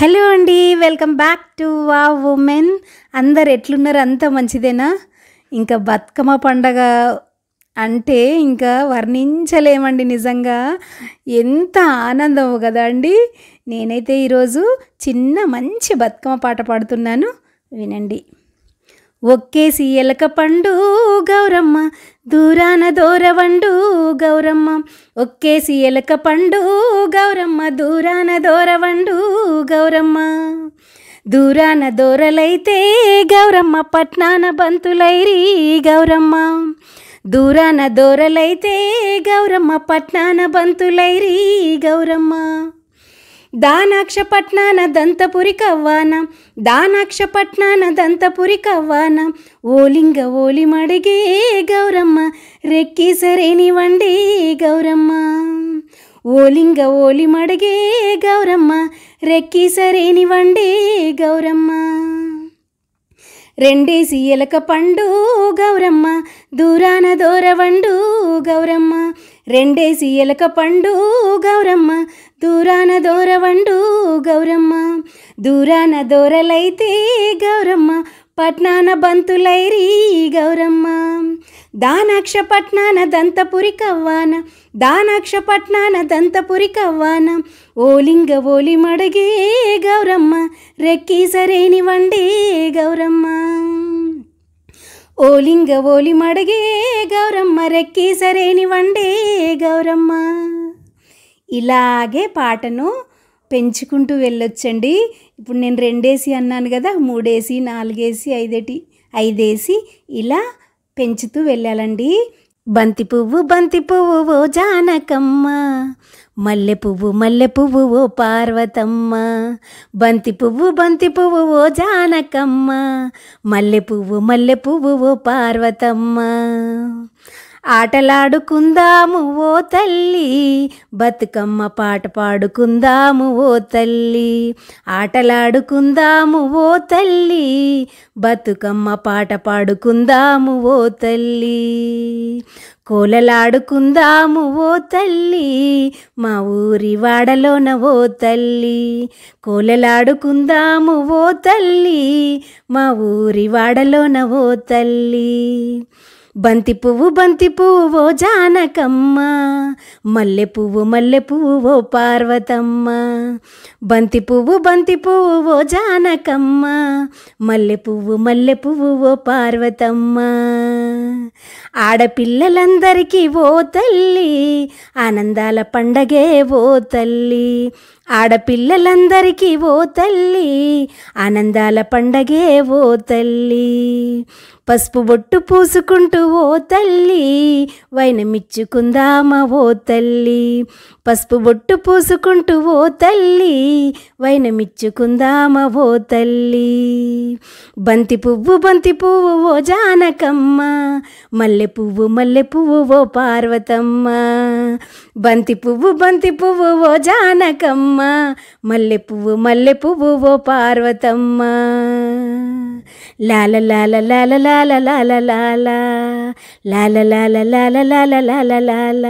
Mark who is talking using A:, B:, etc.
A: Hello అండి, welcome back to wow women. అందరు ఎట్లున్నారు? అంత మంచిదేనా? ఇంకా బతుకమ్మ పండగ అంటే ఇంకా వర్ణించలేమండి. నిజంగా ఎంత ఆనందం కదా అండి. నేనైతే ఈరోజు చిన్న మంచి బతుకమ్మ పాట పాడుతున్నాను, వినండి. ఒక్కేసి ఎలక పండు గౌరమ్మ, దూరాన దూరవండు గౌరమ్మ. ఒక్కేసి ఎలక పండు గౌరమ్మ, దూరాన దూరవండు గౌరమ్మ. దూరాన దూరలైతే గౌరమ్మ, పట్నాన బంతులైరి గౌరమ్మ. దూరాన దూరలైతే గౌరమ్మ, పట్నాన బంతులైరి గౌరమ్మ. దానాక్ష పట్నాన దంతపురి కవ్వాన, దానాక్ష పట్నాన దంతపురి కవ్వాన. ఓలింగ ఓలి మడిగే గౌరమ్మ, రెక్కి సరేని వండి గౌరమ్మ. ఓలింగ ఓలి మడిగే గౌరమ్మ, రెక్కి సరేని వండి గౌరమ్మ. రెండేసి ఎలక పండు గౌరమ్మ, దూరాన దూరవండు గౌరమ్మ. రెండేసి ఎలక పండు గౌరమ్మ, దూరాన దూరవండు గౌరమ్మ. దూరాన దూరలైతే గౌరమ్మ, పట్నాన బంతులైరి గౌరమ్మ. దానాక్ష పట్నాన దంతపురి కవ్వాన, దానాక్ష పట్నాన దంతపురి కవ్వాన. ఓలింగ ఓలి మడిగే గౌరమ్మ, రెక్కి సరేని వండే గౌరమ్మ. ఓలింగ ఓలి మడిగే గౌరమ్మ, రెక్కి సరేని వండే గౌరమ్మ. ఇలాగే పాటను పెంచుకుంటూ వెళ్ళొచ్చండి. ఇప్పుడు నేను రెండేసి అన్నాను కదా, మూడేసి, నాలుగేసి, ఐదేసి ఇలా పెంచుతూ వెళ్ళాలండి. బంతి పువ్వు ఓ జానకమ్మ, మల్లె పువ్వు ఓ పార్వతమ్మ. బంతి పువ్వు ఓ జానకమ్మ, మల్లె పువ్వు ఓ పార్వతమ్మ. ఆటలాడుకుందాము ఓ తల్లి, బతుకమ్మ పాట పాడుకుందాము ఓ తల్లి. ఆటలాడుకుందాము ఓ తల్లి, బతుకమ్మ పాట పాడుకుందాము ఓ తల్లి. కోలలాడుకుందాము ఓ తల్లి, మా ఊరి వాడలోన ఓ తల్లి. కోలలాడుకుందాము ఓ తల్లి, మా ఊరి వాడలోన ఓ తల్లి. బంతి పువ్వు ఓ జానకమ్మ, మల్లె పువ్వు ఓ పార్వతమ్మ. బంతి పువ్వు ఓ జానకమ్మ, మల్లె పువ్వు ఓ పార్వతమ్మ. ఆడపిల్లలందరికీ ఓ తల్లి, ఆనందాల పండగే ఓ తల్లి. ఆడపిల్లలందరికీ ఓ తల్లి, ఆనందాల పండగే ఓ తల్లి. పసుపు బొట్టు పూసుకుంటూ ఓ తల్లి, వైనమిచ్చుకుందామా ఓ తల్లి. పసుపు బొట్టు పూసుకుంటూ ఓ తల్లి, వైనమిచ్చుకుందామా ఓ తల్లి. బంతి పువ్వు ఓ జానకమ్మ, మల్లె పువ్వు ఓ పార్వతమ్మ. బంతి పువ్వు ఓ జానకమ్మ, మల్లె పువ్వు ఓ పార్వతమ్మ. లాల లాల లాల లాల లాల లాల లాల లాల లాల లాల లాల లాల.